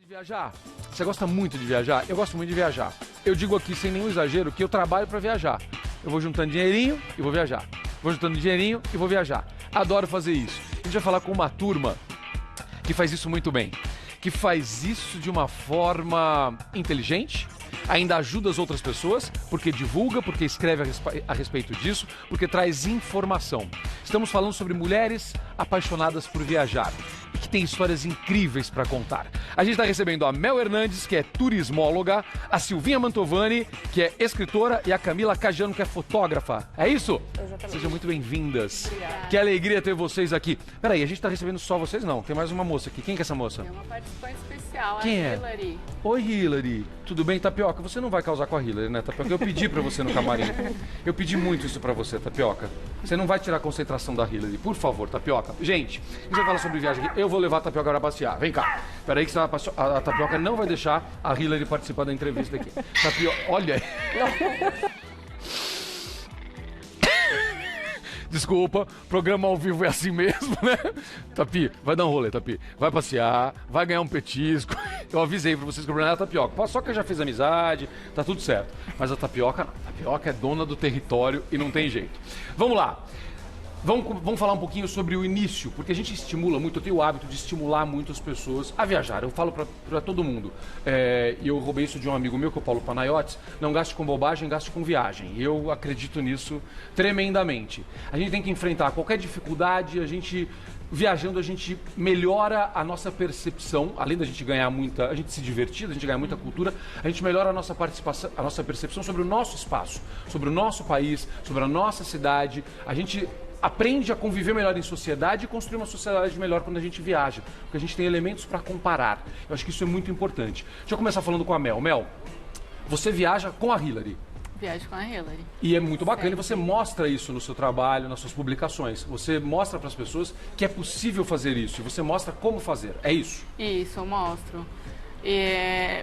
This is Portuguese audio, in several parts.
de viajar? Você gosta muito de viajar? Eu gosto muito de viajar. Eu digo aqui sem nenhum exagero que eu trabalho para viajar. Eu vou juntando dinheirinho e vou viajar. Vou juntando dinheirinho e vou viajar. Adoro fazer isso. A gente vai falar com uma turma que faz isso muito bem. Que faz isso de uma forma inteligente, ainda ajuda as outras pessoas, porque divulga, porque escreve a respeito disso, porque traz informação. Estamos falando sobre mulheres apaixonadas por viajar e que tem histórias incríveis para contar. A gente está recebendo a Mel Hernandes, que é turismóloga, a Silvinha Mantovani, que é escritora, e a Camila Cajano, que é fotógrafa. É isso? Exatamente. Sejam muito bem-vindas. Obrigada. Que alegria ter vocês aqui. Peraí, a gente está recebendo só vocês? Não, tem mais uma moça aqui. Quem que é essa moça? É uma participante especial, Quem a é? Hillary. Oi, Hillary. Tudo bem, Tapioca? Você não vai causar com a Hillary, né, Tapioca? Eu pedi pra você no camarim. Eu pedi muito isso pra você, Tapioca. Você não vai tirar a concentração da Hillary, por favor, Tapioca. Gente, a gente vai falar sobre viagem aqui. Eu vou levar a Tapioca para passear. Vem cá. Peraí que senão a Tapioca não vai deixar a Hillary participar da entrevista aqui. Tapioca, olha. Desculpa, programa ao vivo é assim mesmo, né? Tapi, vai dar um rolê, Tapi. Vai passear, vai ganhar um petisco. Eu avisei pra vocês que o problema é a Tapioca. A Paçoca já fez amizade, tá tudo certo. Mas a Tapioca não. A Tapioca é dona do território e não tem jeito. Vamos lá. Vamos falar um pouquinho sobre o início, porque a gente estimula muito, eu tenho o hábito de estimular muito as pessoas a viajar. Eu falo pra todo mundo, e eu roubei isso de um amigo meu, que é o Paulo Panayotis, não gaste com bobagem, gaste com viagem. E eu acredito nisso tremendamente. A gente tem que enfrentar qualquer dificuldade, viajando, a gente melhora a nossa percepção, além da gente ganhar muita, a gente se divertir, a gente ganhar muita cultura, a gente melhora a nossa participação, a nossa percepção sobre o nosso espaço, sobre o nosso país, sobre a nossa cidade. A gente aprende a conviver melhor em sociedade e construir uma sociedade melhor quando a gente viaja, porque a gente tem elementos para comparar. Eu acho que isso é muito importante. Deixa eu começar falando com a Mel. Mel, você viaja com a Hillary. Viajo com a Hillary. E é muito bacana, e você mostra isso no seu trabalho, nas suas publicações. Você mostra para as pessoas que é possível fazer isso, e você mostra como fazer. É isso? Isso, eu mostro.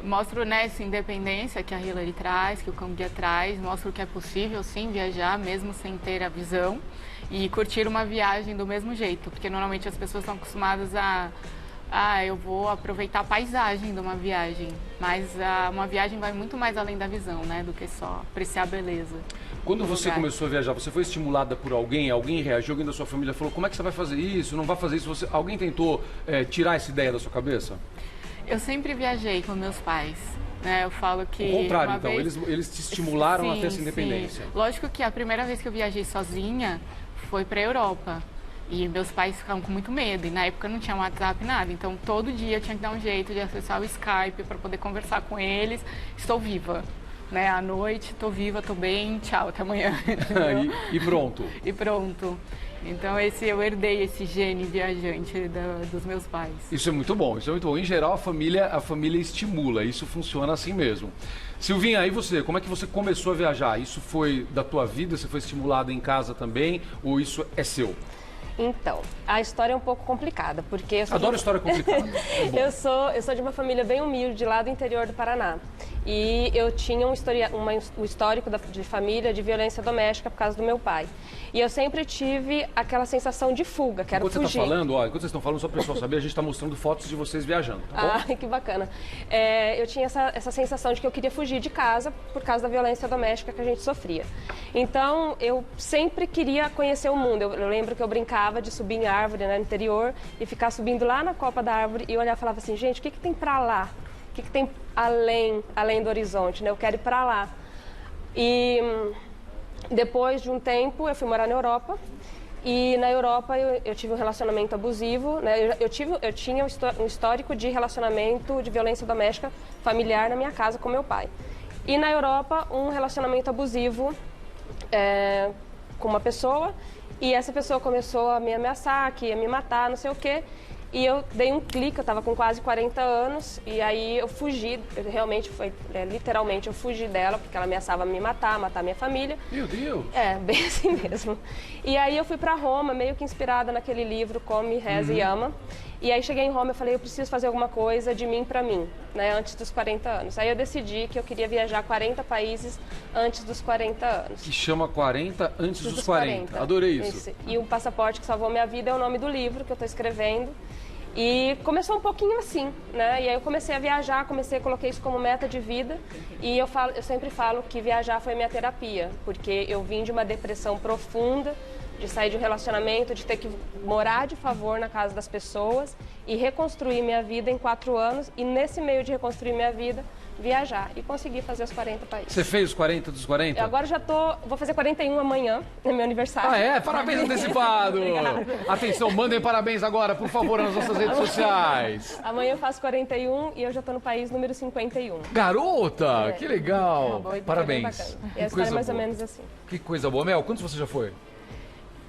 Mostro essa independência que a Hillary traz, que o Cão Guia traz. Mostro que é possível, sim, viajar, mesmo sem ter a visão. E curtir uma viagem do mesmo jeito. Porque normalmente as pessoas estão acostumadas eu vou aproveitar a paisagem de uma viagem. Mas uma viagem vai muito mais além da visão, né? Do que só apreciar a beleza. Quando você começou a viajar, você foi estimulada por alguém? Alguém reagiu? Alguém da sua família falou, como é que você vai fazer isso? Não vai fazer isso? Alguém tentou tirar essa ideia da sua cabeça? Eu sempre viajei com meus pais. Né? Eu falo que... O contrário, então. Eles te estimularam a ter essa independência. Sim. Lógico que a primeira vez que eu viajei sozinha foi para a Europa. E meus pais ficavam com muito medo. E na época não tinha WhatsApp, nada. Então todo dia eu tinha que dar um jeito de acessar o Skype para poder conversar com eles. Estou viva. Né? À noite, estou viva, estou bem, tchau, até amanhã. E pronto. E pronto. Então eu herdei esse gene viajante dos meus pais. Isso é muito bom, isso é muito bom. Em geral, a família estimula, isso funciona assim mesmo. Silvinha, e você? Como é que você começou a viajar? Isso foi da tua vida? Você foi estimulada em casa também? Ou isso é seu? Então, a história é um pouco complicada, porque... Adoro história complicada. É eu sou de uma família bem humilde, lá do interior do Paraná. E eu tinha um histórico de família de violência doméstica por causa do meu pai. E eu sempre tive aquela sensação de fuga, quero fugir. Enquanto vocês estão falando, só para o pessoal saber, a gente está mostrando fotos de vocês viajando, tá bom? Ah, que bacana. Eu tinha essa sensação de que eu queria fugir de casa por causa da violência doméstica que a gente sofria. Então, eu sempre queria conhecer o mundo. Eu lembro que eu brincava de subir em árvore, né, no interior, e ficar subindo lá na copa da árvore e olhar e falava assim, gente, o que tem para lá? O que tem além do horizonte, né? Eu quero ir para lá. E depois de um tempo, eu fui morar na Europa. E na Europa eu tive um relacionamento abusivo, né? Eu tinha um histórico de relacionamento de violência doméstica familiar na minha casa com meu pai. E na Europa, um relacionamento abusivo com uma pessoa. E essa pessoa começou a me ameaçar, que ia me matar, não sei o quê. E eu dei um clique, eu estava com quase 40 anos, e aí eu fugi, literalmente eu fugi dela, porque ela ameaçava me matar minha família. Meu Deus! É, bem assim mesmo. E aí eu fui para Roma, meio que inspirada naquele livro Come, Reza e Ama. E aí cheguei em Roma e falei, eu preciso fazer alguma coisa de mim para mim, né, antes dos 40 anos. Aí eu decidi que eu queria viajar 40 países antes dos 40 anos. Que chama 40 antes dos 40. Adorei isso. E o passaporte que salvou minha vida é o nome do livro que eu estou escrevendo. E começou um pouquinho assim, né? E aí eu comecei a viajar, coloquei isso como meta de vida. E eu sempre falo que viajar foi minha terapia, porque eu vim de uma depressão profunda, de sair de um relacionamento, de ter que morar de favor na casa das pessoas e reconstruir minha vida em 4 anos. E nesse meio de reconstruir minha vida, viajar e conseguir fazer os 40 países. Você fez os 40 dos 40? Eu agora vou fazer 41 amanhã, é meu aniversário. Ah, é? Parabéns antecipado! Atenção, mandem parabéns agora, por favor, nas nossas redes sociais. Amanhã eu faço 41 e eu já estou no país número 51. Garota, que legal! Parabéns. E a história é mais ou menos assim. Que coisa boa. Mel, quantos você já foi?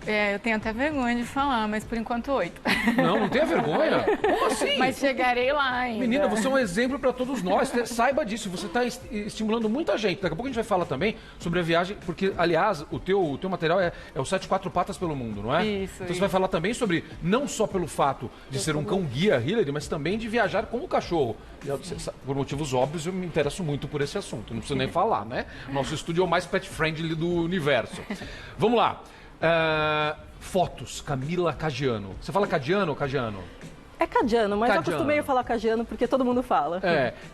Eu tenho até vergonha de falar, mas por enquanto 8. Não tenha vergonha. Como assim? Mas chegarei lá ainda. Menina, você é um exemplo para todos nós. Saiba disso, você está estimulando muita gente. Daqui a pouco a gente vai falar também sobre a viagem, porque, aliás, o teu material é o 7 Quatro Patas pelo Mundo, não é? Isso. Então você vai falar também sobre, não só pelo fato de ser um cão-guia, Hillary, mas também de viajar com o cachorro. Por motivos óbvios, eu me interesso muito por esse assunto. Não preciso nem falar, né? Nosso estúdio é o mais pet-friendly do universo. Vamos lá. Fotos, Camila Caggiano. Você fala Caggiano ou Caggiano? É Caggiano, mas Caggiano. eu acostumei a falar Caggiano porque todo mundo fala.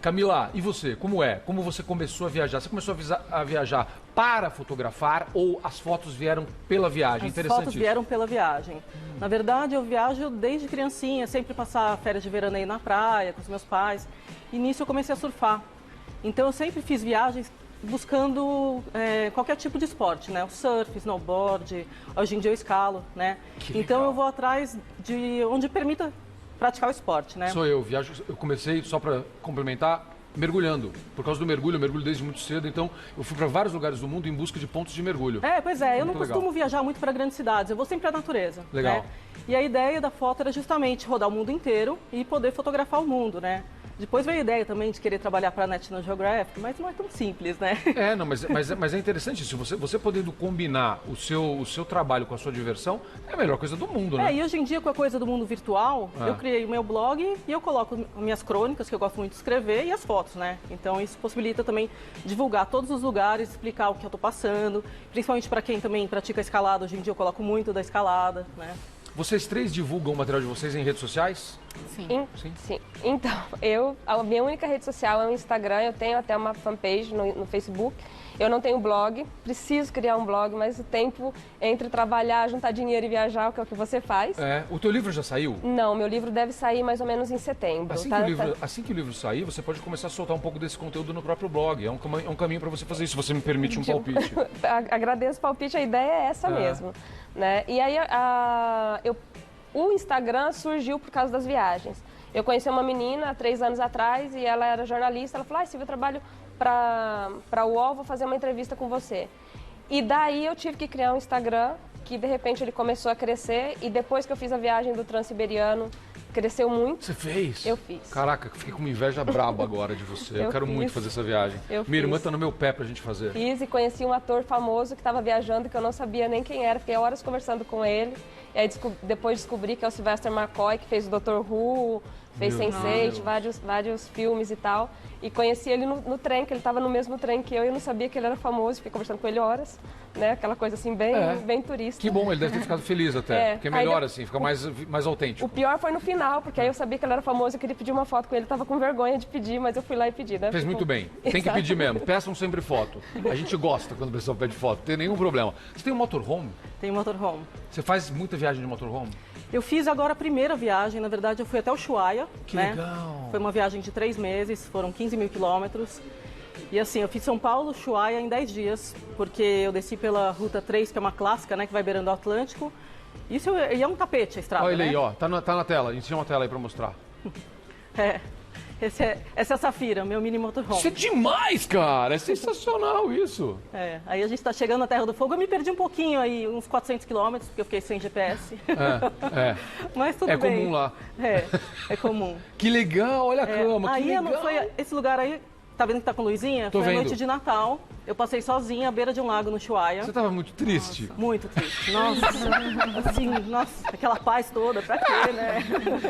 Camila, e você? Como é? Como você começou a viajar? Você começou a viajar para fotografar ou as fotos vieram pela viagem? As fotos vieram pela viagem. Na verdade, eu viajo desde criancinha, sempre passar férias de veraneio na praia com os meus pais. E nisso eu comecei a surfar. Então eu sempre fiz viagens buscando qualquer tipo de esporte, né? O surf, snowboard, hoje em dia eu escalo, né? Então eu vou atrás de onde permita praticar o esporte, né? Sou eu, eu comecei, só para complementar, mergulhando. Por causa do mergulho, eu mergulho desde muito cedo, então eu fui para vários lugares do mundo em busca de pontos de mergulho. Pois é, eu não Muito costumo viajar muito para grandes cidades, eu vou sempre à natureza. Legal. Né? E a ideia da foto era justamente rodar o mundo inteiro e poder fotografar o mundo, né? Depois veio a ideia também de querer trabalhar para a National Geographic, mas não é tão simples, né? Mas é interessante isso. Você podendo combinar o seu trabalho com a sua diversão, é a melhor coisa do mundo, né? E hoje em dia, com a coisa do mundo virtual, eu criei o meu blog e eu coloco minhas crônicas, que eu gosto muito de escrever, e as fotos, né? Então isso possibilita também divulgar todos os lugares, explicar o que eu estou passando, principalmente para quem também pratica escalada. Hoje em dia eu coloco muito da escalada, né? Vocês três divulgam o material de vocês em redes sociais? Sim. Sim. Então, a minha única rede social é o Instagram, eu tenho até uma fanpage no Facebook. Eu não tenho blog, preciso criar um blog, mas o tempo entre trabalhar, juntar dinheiro e viajar, que é o que você faz. O teu livro já saiu? Não, meu livro deve sair mais ou menos em setembro. Assim que o livro sair, você pode começar a soltar um pouco desse conteúdo no próprio blog. É um caminho para você fazer isso, se você me permite um palpite. Agradeço o palpite, a ideia é essa mesmo. Né? E aí, o Instagram surgiu por causa das viagens. Eu conheci uma menina há 3 anos atrás e ela era jornalista. Ela falou, Silvia, eu trabalho para o UOL, vou fazer uma entrevista com você. E daí eu tive que criar um Instagram, que de repente ele começou a crescer. E depois que eu fiz a viagem do Transiberiano, cresceu muito. Você fez? Eu fiz. Caraca, fiquei com uma inveja braba agora de você. Eu quero muito fazer essa viagem. Minha irmã tá no meu pé pra gente fazer. Fiz e conheci um ator famoso que estava viajando, que eu não sabia nem quem era. Fiquei horas conversando com ele. E aí depois descobri que é o Sylvester McCoy, que fez o Dr. Who, fez Sense8, vários filmes e tal. E conheci ele no trem, que ele estava no mesmo trem que eu não sabia que ele era famoso. Fiquei conversando com ele horas, né? Aquela coisa assim, bem turista. Que bom, ele deve ter ficado feliz até. Porque é melhor assim, fica mais autêntico. O pior foi no final, porque aí eu sabia que ele era famoso, eu queria pedir uma foto com ele. Tava com vergonha de pedir, mas eu fui lá e pedi, né? Fez muito bem. Tem que pedir mesmo. Peçam sempre foto. A gente gosta quando o pessoal pede foto, não tem nenhum problema. Você tem um motorhome? Tem um motorhome. Você faz muita viagem de motorhome? Eu fiz agora a primeira viagem, na verdade eu fui até o Ushuaia. Que legal! Foi uma viagem de 3 meses, foram 15 mil quilômetros. E assim, eu fiz São Paulo, Ushuaia em 10 dias, porque eu desci pela Ruta 3, que é uma clássica, né, que vai beirando o Atlântico. Isso é um tapete a estrada, Olha ele né? aí, ó, tá na tela, a gente tinha uma tela aí pra mostrar. Essa é a Safira, meu mini motorhome. Isso é demais, cara! É sensacional isso! Aí a gente tá chegando na Terra do Fogo, eu me perdi um pouquinho aí, uns 400 quilômetros, porque eu fiquei sem GPS. Mas tudo bem. É comum lá. É comum. Que legal, olha a cama, que legal! Não foi esse lugar aí, tá vendo que tá com luzinha? Tô foi vendo. a noite de Natal. Eu passei sozinha à beira de um lago no Ushuaia. Você tava muito triste? Nossa, muito triste. Nossa, assim, aquela paz toda, pra quê, né?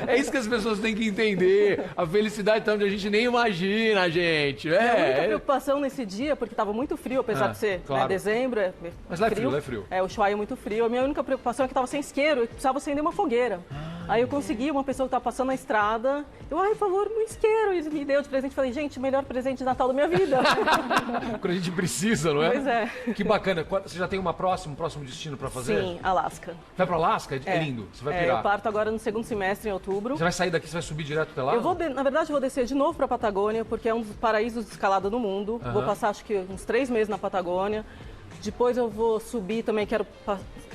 É isso que as pessoas têm que entender. A felicidade tá onde a gente nem imagina, gente. A única preocupação nesse dia, porque tava muito frio, apesar de ser dezembro. Mas lá é frio, lá é frio. O Ushuaia é muito frio. A minha única preocupação é que tava sem isqueiro e precisava acender uma fogueira. Aí eu consegui, uma pessoa que estava passando na estrada, ai, por favor, um isqueiro, e me deu de presente. Falei, gente, o melhor presente de Natal da minha vida. Quando a gente precisa, não é? Pois é. Que bacana. Você já tem um próximo destino para fazer? Sim, Alasca. Vai para Alasca? É lindo. Você vai pirar. Eu parto agora no segundo semestre, em outubro. Você vai sair daqui, você vai subir direto até lá? Na verdade, eu vou descer de novo para a Patagônia, porque é um dos paraísos de escalada no mundo. Vou passar, acho que, uns 3 meses na Patagônia. Depois eu vou subir também, quero,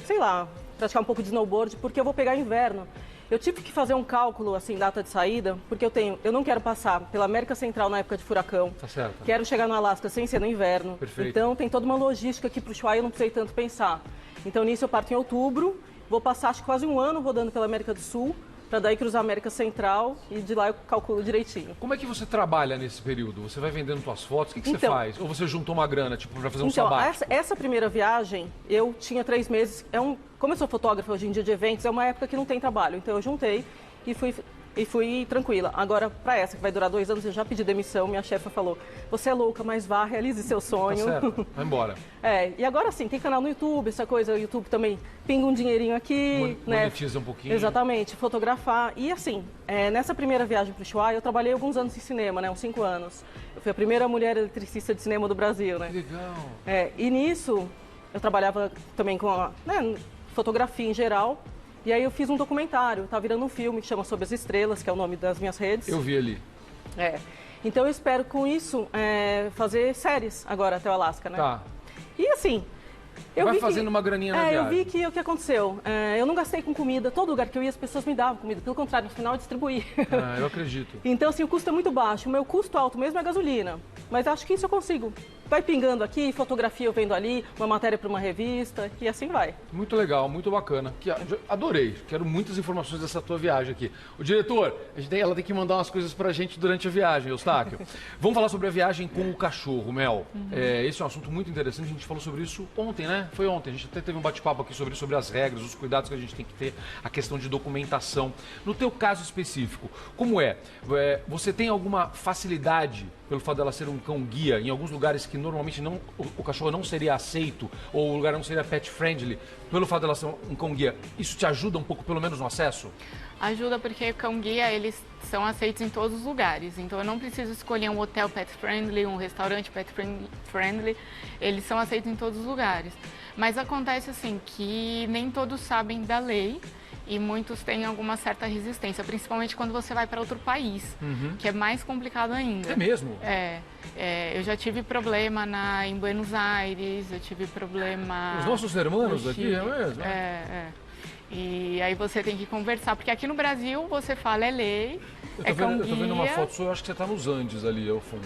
sei lá, praticar um pouco de snowboard, porque eu vou pegar inverno. Eu tive que fazer um cálculo, assim, data de saída, porque eu não quero passar pela América Central na época de furacão. Tá certo. Quero chegar no Alasca sem ser no inverno. Perfeito. Então tem toda uma logística aqui para o Ushuaia, eu não precisei tanto pensar. Então nisso eu parto em outubro, vou passar acho que quase um ano rodando pela América do Sul, para daí cruzar a América Central e de lá eu calculo direitinho. Como é que você trabalha nesse período? Você vai vendendo suas fotos? O que você faz? Ou você juntou uma grana, tipo, para fazer um sabático? Essa primeira viagem, eu tinha 3 meses. Como eu sou fotógrafa hoje em dia de eventos, é uma época que não tem trabalho. Então eu juntei e fui tranquila. Agora, para essa, que vai durar 2 anos, eu já pedi demissão. Minha chefa falou, você é louca, mas vá, realize seu sonho. Tá certo, vai embora. E agora sim, tem canal no YouTube, essa coisa, o YouTube também pinga um dinheirinho aqui. Monetiza um pouquinho. Exatamente, fotografar. E assim, nessa primeira viagem para o Ushuaia, eu trabalhei alguns anos em cinema, uns 5 anos. Eu fui a primeira mulher eletricista de cinema do Brasil, né? Que legal. E nisso, eu trabalhava também com fotografia em geral. E aí eu fiz um documentário, tá virando um filme que chama Sob as Estrelas, que é o nome das minhas redes. Eu vi ali. Então eu espero com isso fazer séries agora até o Alasca, né? Tá. E assim, vai fazendo uma graninha na viagem. Eu vi que o que aconteceu, eu não gastei com comida, todo lugar que eu ia as pessoas me davam comida, pelo contrário, no final eu distribuí. Eu acredito. Então assim, o custo é muito baixo, o meu custo alto mesmo é a gasolina, mas acho que isso eu consigo. Vai pingando aqui, fotografia eu vendo ali, uma matéria para uma revista e assim vai. Muito legal, muito bacana. Adorei, quero muitas informações dessa tua viagem aqui. O diretor, ela tem que mandar umas coisas pra gente durante a viagem, Eustáquio. Vamos falar sobre a viagem com o cachorro, Mel. Esse é um assunto muito interessante, a gente falou sobre isso ontem, né? Foi ontem, a gente até teve um bate-papo aqui sobre as regras, os cuidados que a gente tem que ter, a questão de documentação. No teu caso específico, como é? Você tem alguma facilidade pelo fato dela ser um cão-guia em alguns lugares que normalmente o cachorro não seria aceito ou o lugar não seria pet-friendly, pelo fato dela ser um cão-guia, isso te ajuda um pouco, pelo menos no acesso? Ajuda porque o cão-guia, eles são aceitos em todos os lugares. Então eu não preciso escolher um hotel pet-friendly, um restaurante pet-friendly. Eles são aceitos em todos os lugares. Mas acontece assim que nem todos sabem da lei e muitos têm alguma certa resistência, principalmente quando você vai para outro país, que é mais complicado ainda. É mesmo? Eu já tive problema em Buenos Aires, eu tive problema... Os nossos irmãos aqui, é mesmo? E aí você tem que conversar, porque aqui no Brasil você fala lei, eu tô vendo uma foto sua, eu acho que você tá nos Andes ali, ao fundo.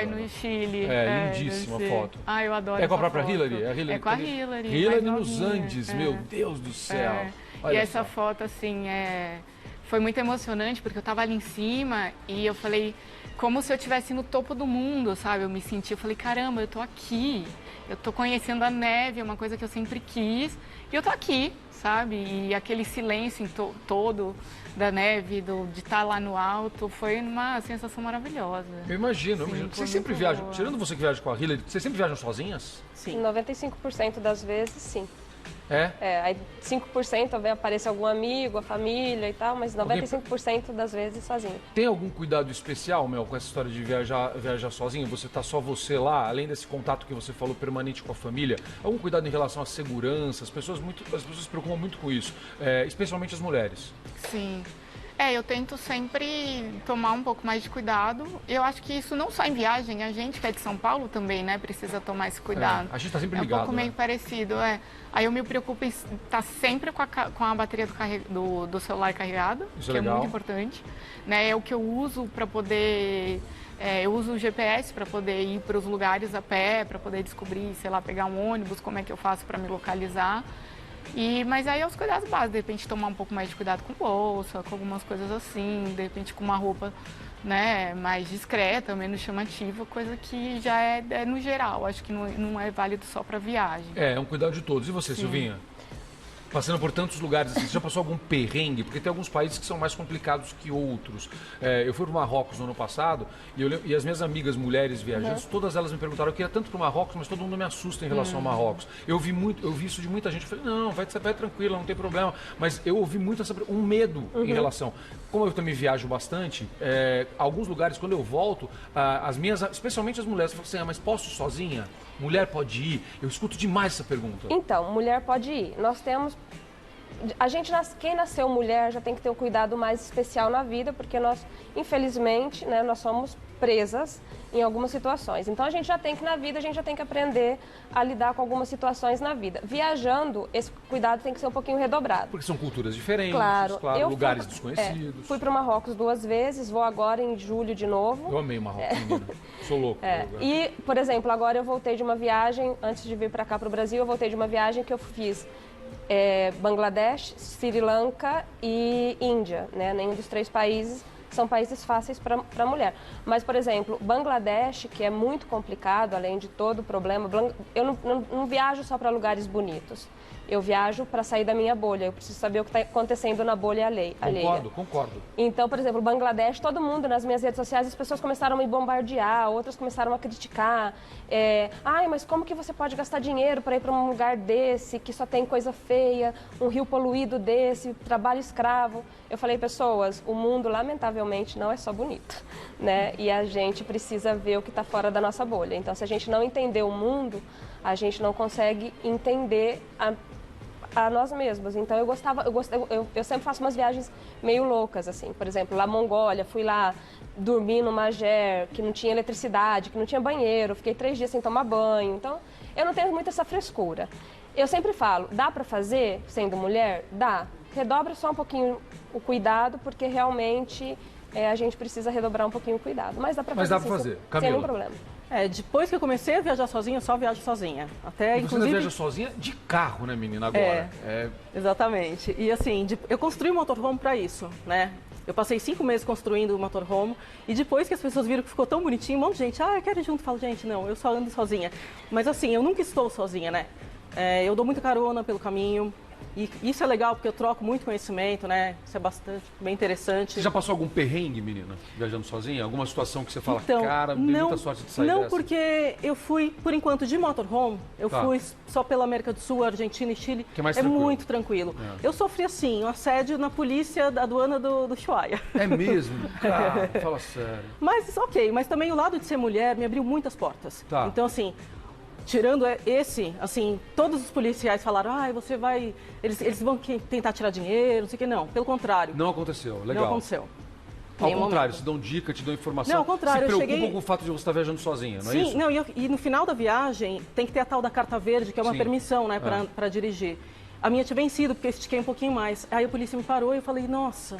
No Chile. Lindíssima foto. Eu adoro É com a própria foto. Hillary? É com a Hillary. Hillary nos Andes, meu Deus do céu. E essa foto, assim, foi muito emocionante, porque eu tava ali em cima e eu falei, como se eu estivesse no topo do mundo, sabe? Eu me senti, eu falei, caramba, eu tô aqui, eu tô conhecendo a neve, é uma coisa que eu sempre quis, e eu tô aqui, sabe? E aquele silêncio todo da neve, de estar lá no alto, foi uma sensação maravilhosa. Eu imagino. Vocês sempre viajam, tirando você que viaja com a Hillary, vocês sempre viajam sozinhas? Sim. 95% das vezes, sim. Aí 5% vai aparecer algum amigo, a família e tal, mas 95% das vezes sozinho. Tem algum cuidado especial, Mel, com essa história de viajar sozinho? Você tá só você lá, além desse contato que você falou permanente com a família? Algum cuidado em relação à segurança? As pessoas se preocupam muito com isso, especialmente as mulheres. Sim. Eu tento sempre tomar um pouco mais de cuidado. Eu acho que isso não só em viagem, a gente que é de São Paulo também, né, precisa tomar esse cuidado. A gente tá sempre ligado. É um pouco meio parecido, Aí eu me preocupo em estar sempre com a bateria do celular carregada, isso que é legal. Muito importante. Né, é o que eu uso para poder... eu uso o GPS para poder ir para os lugares a pé, para poder descobrir, sei lá, pegar um ônibus, como é que eu faço para me localizar. Mas aí é os cuidados básicos, de repente tomar um pouco mais de cuidado com bolsa, com algumas coisas assim, de repente com uma roupa, né, mais discreta, menos chamativa, coisa que já é no geral, acho que não é válido só para viagem. É um cuidado de todos. E você, Silvinha? Passando por tantos lugares, assim, você já passou algum perrengue? Porque tem alguns países que são mais complicados que outros. Eu fui para o Marrocos no ano passado e as minhas amigas mulheres viajantes, todas elas me perguntaram, eu queria tanto para o Marrocos, mas todo mundo me assusta em relação ao Marrocos. Eu vi isso de muita gente, eu falei, não, vai tranquila, não tem problema. Mas eu ouvi muito um medo em relação. Como eu também viajo bastante, alguns lugares, quando eu volto, especialmente as mulheres, falam assim, mas posso ir sozinha? Mulher pode ir? Eu escuto demais essa pergunta. Então, mulher pode ir. Nós temos... Quem nasceu mulher já tem que ter um cuidado mais especial na vida, porque nós, infelizmente, né, nós somos presas em algumas situações. Então, a gente já tem que aprender a lidar com algumas situações na vida. Viajando, esse cuidado tem que ser um pouquinho redobrado. Porque são culturas diferentes, claro, lugares desconhecidos. Fui para o Marrocos 2 vezes, vou agora em julho de novo. Eu amei o Marrocos, menina. Sou louco. E, por exemplo, agora eu voltei de uma viagem, antes de vir para cá para o Brasil, eu voltei de uma viagem que eu fiz Bangladesh, Sri Lanka e Índia, né? Nenhum dos 3 países são países fáceis para mulher. Mas, por exemplo, Bangladesh, que é muito complicado, além de todo o problema, eu não viajo só para lugares bonitos. Eu viajo para sair da minha bolha. Eu preciso saber o que está acontecendo na bolha alheia. Concordo. Então, por exemplo, Bangladesh, todo mundo nas minhas redes sociais, as pessoas começaram a me bombardear, outras começaram a criticar. Mas como que você pode gastar dinheiro para ir para um lugar desse, que só tem coisa feia, um rio poluído desse, trabalho escravo? Eu falei, pessoas, o mundo, lamentavelmente, não é só bonito, né? E a gente precisa ver o que está fora da nossa bolha. Então, se a gente não entender o mundo, a gente não consegue entender a nós mesmos. Então, eu sempre faço umas viagens meio loucas, assim. Por exemplo, lá Mongólia, fui lá dormir numa Mager, que não tinha eletricidade, que não tinha banheiro, fiquei 3 dias sem tomar banho. Então, eu não tenho muito essa frescura. Eu sempre falo, dá para fazer sendo mulher? Dá. Redobra só um pouquinho o cuidado, porque realmente a gente precisa redobrar um pouquinho o cuidado. Mas dá para fazer. Sem nenhum problema. Depois que eu comecei a viajar sozinha, eu só viajo sozinha. Até, você inclusive... viaja sozinha de carro, né, menina, agora? Exatamente. E assim, eu construí um motorhome para isso, né? Eu passei 5 meses construindo o motorhome e depois que as pessoas viram que ficou tão bonitinho, um monte de gente, eu quero ir junto. Eu falo, gente, não, eu só ando sozinha. Mas assim, eu nunca estou sozinha, né? Eu dou muita carona pelo caminho. E isso é legal, porque eu troco muito conhecimento, né? Isso é bem interessante. Você já passou algum perrengue, menina, viajando sozinha? Alguma situação que você fala, então, cara, dei muita sorte de sair Não, dessa? Porque eu fui, por enquanto, de motorhome. Eu fui só pela América do Sul, Argentina e Chile. Que é mais tranquilo. Muito tranquilo. Eu sofri, assim, um assédio na polícia da aduana do Ushuaia. É mesmo? Cara, fala sério. Mas, ok. Mas também o lado de ser mulher me abriu muitas portas. Então, assim... Tirando assim, todos os policiais falaram, você vai... Eles vão tentar tirar dinheiro, não sei o que, não. Pelo contrário. Não aconteceu, legal. Não aconteceu. Ao contrário, te dão dica, te dão informação. Não, ao contrário, se preocupam com o fato de você estar viajando sozinha, não é isso? Sim, não, e no final da viagem tem que ter a tal da carta verde, que é uma permissão, né, para dirigir. A minha tinha vencido, porque eu estiquei um pouquinho mais. Aí a polícia me parou e eu falei, nossa...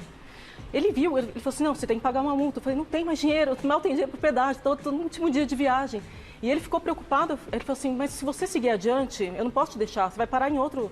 Ele viu, ele falou assim, não, você tem que pagar uma multa. Eu falei, não tem mais dinheiro, mal tem dinheiro para pedágio, estou no último dia de viagem. E ele ficou preocupado, ele falou assim, mas se você seguir adiante, eu não posso te deixar, você vai parar em outro...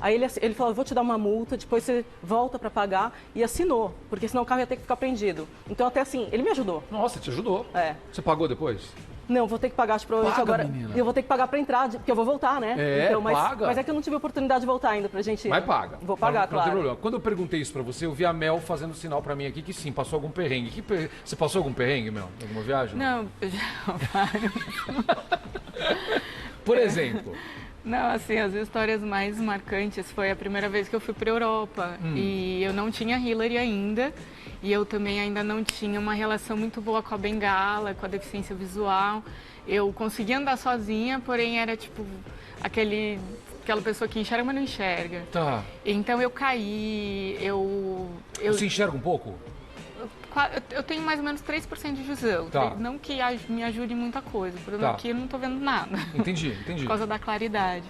Aí ele falou, eu vou te dar uma multa, depois você volta para pagar, e assinou, porque senão o carro ia ter que ficar prendido. Então até assim, ele me ajudou. Nossa, te ajudou? Você pagou depois? Não, vou ter que pagar, provavelmente agora. Menina. Eu vou ter que pagar para entrar, porque eu vou voltar, né? Então, paga. Mas é que eu não tive oportunidade de voltar ainda pra gente... Mas paga. Vou pagar, claro. Não tem problema. Quando eu perguntei isso pra você, eu vi a Mel fazendo sinal pra mim aqui que sim, passou algum perrengue. Você passou algum perrengue, Mel? Alguma viagem? Não, eu já... Por exemplo... Não, assim, as histórias mais marcantes foi a primeira vez que eu fui para a Europa e eu não tinha Hillary ainda e eu também ainda não tinha uma relação muito boa com a bengala, com a deficiência visual. Eu conseguia andar sozinha, porém era tipo aquela pessoa que enxerga, mas não enxerga. Tá. Então eu caí, Você enxerga um pouco? Eu tenho mais ou menos 3% de visão. Tá. Não que me ajude em muita coisa. O problema é que eu não estou vendo nada. Entendi. Por causa da claridade.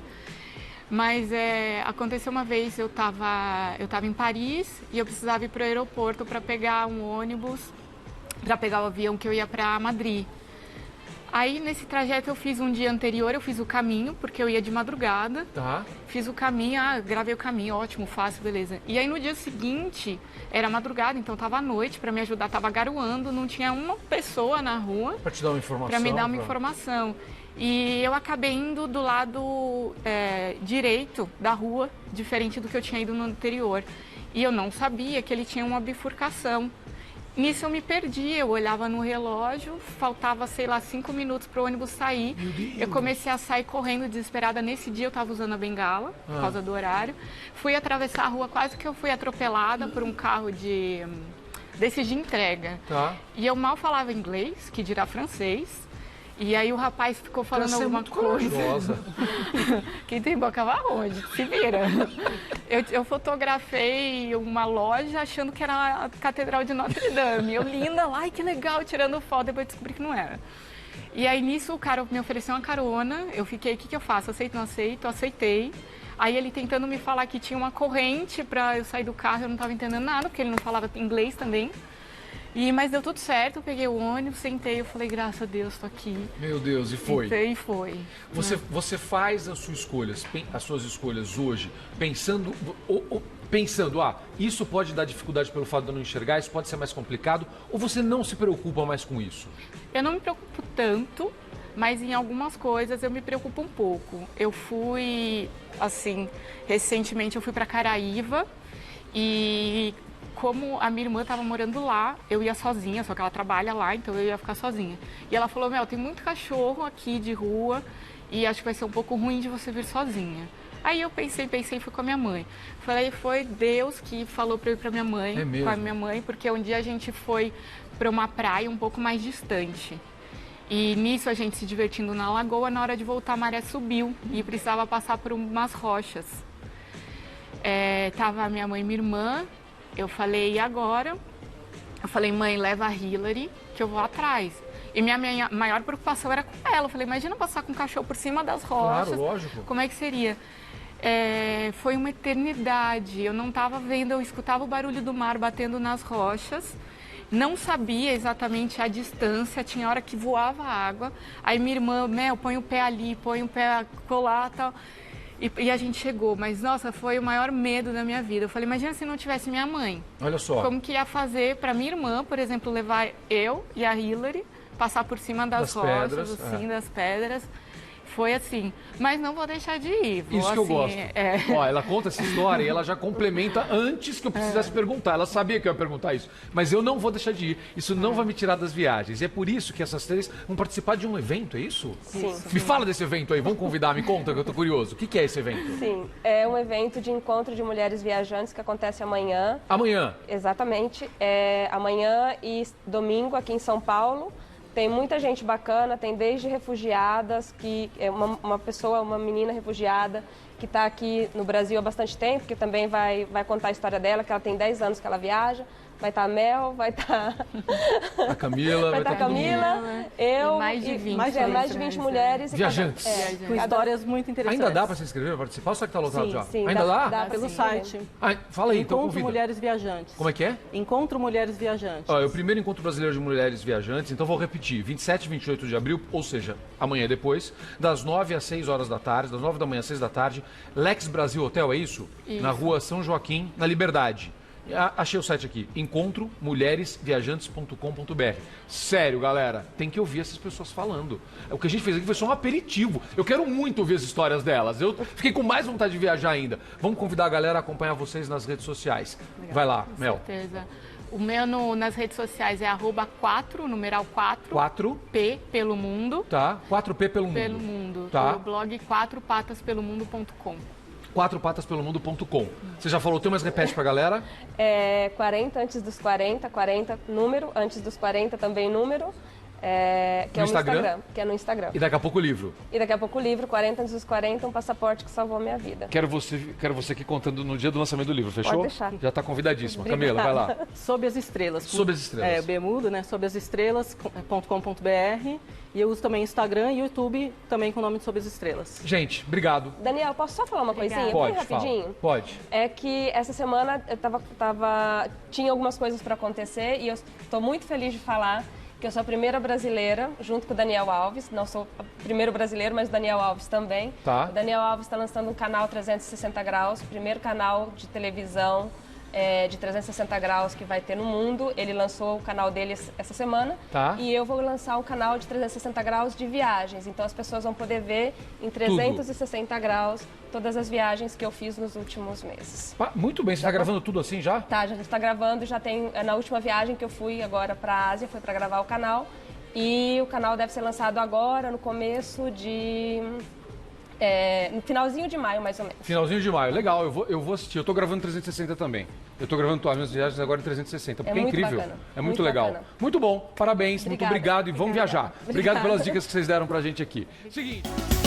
Mas aconteceu uma vez, eu estava em Paris e eu precisava ir para o aeroporto para pegar um ônibus, para pegar o avião que eu ia para Madrid. Aí, nesse trajeto, eu fiz um dia anterior, eu fiz o caminho, porque eu ia de madrugada. Tá. Fiz o caminho, gravei o caminho, ótimo, fácil, beleza. E aí, no dia seguinte, era madrugada, então tava à noite, para me ajudar, tava garoando, não tinha uma pessoa na rua. Pra te dar uma informação. Para me dar uma informação. E eu acabei indo do lado direito da rua, diferente do que eu tinha ido no anterior. E eu não sabia que ele tinha uma bifurcação. Nisso eu me perdi, eu olhava no relógio, faltava, sei lá, 5 minutos para o ônibus sair. Eu comecei a sair correndo desesperada. Nesse dia eu estava usando a bengala, por causa do horário. Fui atravessar a rua, quase que eu fui atropelada por um carro desses de entrega. Tá. E eu mal falava inglês, que dirá francês. E aí o rapaz ficou falando alguma coisa. Quem tem boca vai longe, se vira. Eu fotografei uma loja achando que era a Catedral de Notre Dame. Eu linda lá, ai que legal, tirando foto, depois descobri que não era. E aí nisso o cara me ofereceu uma carona, eu fiquei, o que eu faço? Aceito, não aceito? Aceitei. Aí ele tentando me falar que tinha uma corrente para eu sair do carro, eu não estava entendendo nada, porque ele não falava inglês também. Mas deu tudo certo, eu peguei o ônibus, sentei, eu falei, graças a Deus, tô aqui. Meu Deus, e foi? E foi. Você faz as suas escolhas hoje pensando, isso pode dar dificuldade pelo fato de eu não enxergar, isso pode ser mais complicado, ou você não se preocupa mais com isso? Eu não me preocupo tanto, mas em algumas coisas eu me preocupo um pouco. Eu fui, assim, recentemente eu fui para Caraíva e como a minha irmã estava morando lá, eu ia sozinha, só que ela trabalha lá, então eu ia ficar sozinha. E ela falou, Mel, tem muito cachorro aqui de rua e acho que vai ser um pouco ruim de você vir sozinha. Aí eu pensei e fui com a minha mãe. Falei, foi Deus que falou para eu ir para minha mãe, com a minha mãe, porque um dia a gente foi para uma praia um pouco mais distante. E nisso a gente se divertindo na lagoa, na hora de voltar a maré subiu e precisava passar por umas rochas. Tava a minha mãe e minha irmã. Eu falei, e agora? Eu falei, mãe, leva a Hillary, que eu vou atrás. E minha maior preocupação era com ela. Eu falei, imagina passar com o cachorro por cima das rochas. Claro, lógico. Como é que seria? Foi uma eternidade. Eu não estava vendo, eu escutava o barulho do mar batendo nas rochas. Não sabia exatamente a distância, tinha hora que voava água. Aí minha irmã, Mel, põe o pé ali, põe o pé colar e tal. E a gente chegou, mas nossa, foi o maior medo da minha vida. Eu falei, imagina se não tivesse minha mãe. Olha só. Como que ia fazer para minha irmã, por exemplo, levar eu e a Hillary, passar por cima das rochas, pedras, assim, das pedras. Foi assim, mas não vou deixar de ir. Isso que eu gosto. Ó, ela conta essa história e ela já complementa antes que eu precisasse perguntar. Ela sabia que eu ia perguntar isso. Mas eu não vou deixar de ir. Isso não vai me tirar das viagens. E é por isso que essas três vão participar de um evento, é isso? Sim. Me fala desse evento aí. Vamos convidar, me conta que eu tô curioso. O que é esse evento? Sim, é um evento de encontro de mulheres viajantes que acontece amanhã. Amanhã? Exatamente. Amanhã e domingo aqui em São Paulo. Tem muita gente bacana, tem desde refugiadas, que é uma menina refugiada que está aqui no Brasil há bastante tempo, que também vai contar a história dela, que ela tem 10 anos que ela viaja. Vai estar a Mel, vai estar a Camila, vai estar a Camila, eu mais de 20, mais de 20 mulheres. Viajantes. Com histórias muito interessantes. Ainda dá para se inscrever, participar, ou será que está lotado já? Sim, ainda dá? Dá Pelo sim, site. Fala aí, então Encontro convida. Mulheres Viajantes. Como é que é? Encontro Mulheres Viajantes. É o primeiro encontro brasileiro de mulheres viajantes, então vou repetir, 27 e 28 de abril, ou seja, amanhã depois, das 9 às 6 horas da tarde, das 9 da manhã às 6 da tarde, Lex Brasil Hotel, é isso? Isso. Na rua São Joaquim, na Liberdade. Achei o site aqui, encontromulheresviajantes.com.br. Sério, galera, tem que ouvir essas pessoas falando. O que a gente fez aqui foi só um aperitivo. Eu quero muito ouvir as histórias delas. Eu fiquei com mais vontade de viajar ainda. Vamos convidar a galera a acompanhar vocês nas redes sociais. Legal. Vai lá, Com Mel. certeza. O meu nas redes sociais é @4, numeral 4. 4P pelo mundo. Tá, 4P pelo mundo. Pelo mundo. Tá. O blog 4pataspelomundo.com. 4pataspelomundo.com. Você já falou o teu, mas repete pra galera. 40 antes dos 40, 40 número, antes dos 40 também número. Que No é no Instagram? Que é no Instagram. E daqui a pouco o livro. E daqui a pouco o livro, 40 antes dos 40, um passaporte que salvou a minha vida. Quero você aqui contando no dia do lançamento do livro, fechou? Pode deixar. Já tá convidadíssima. Obrigada. Camila, vai lá. Sob as Estrelas. Sob as Estrelas. Bemudo, né? Sob as Estrelas.com.br. E eu uso também Instagram e YouTube também com o nome de Sob as Estrelas. Gente, obrigado. Daniel, posso só falar uma coisinha? Pode, bem rapidinho? fala. Pode. É que essa semana eu tinha algumas coisas para acontecer e eu estou muito feliz de falar que porque eu sou a primeira brasileira, junto com o Daniel Alves. Não sou o primeiro brasileiro, mas o Daniel Alves também. Tá. O Daniel Alves está lançando um canal 360 graus, o primeiro canal de televisão de 360 graus que vai ter no mundo. Ele lançou o canal dele essa semana. Tá. E eu vou lançar um canal de 360 graus de viagens. Então as pessoas vão poder ver em 360 graus todas as viagens que eu fiz nos últimos meses. Muito bem, você está gravando tudo assim já? Tá, já está gravando, já tem. Na última viagem que eu fui agora para a Ásia, foi para gravar o canal. E o canal deve ser lançado agora, no começo de... no finalzinho de maio, mais ou menos. Finalzinho de maio, legal, eu vou assistir. Eu tô gravando 360 também. Eu tô gravando as minhas viagens agora em 360, porque é muito incrível. bacana, É muito muito legal. bacana. Muito bom, parabéns, muito Obrigada. obrigado e vamos Obrigada. viajar. Obrigado pelas dicas que vocês deram pra gente aqui. Seguinte.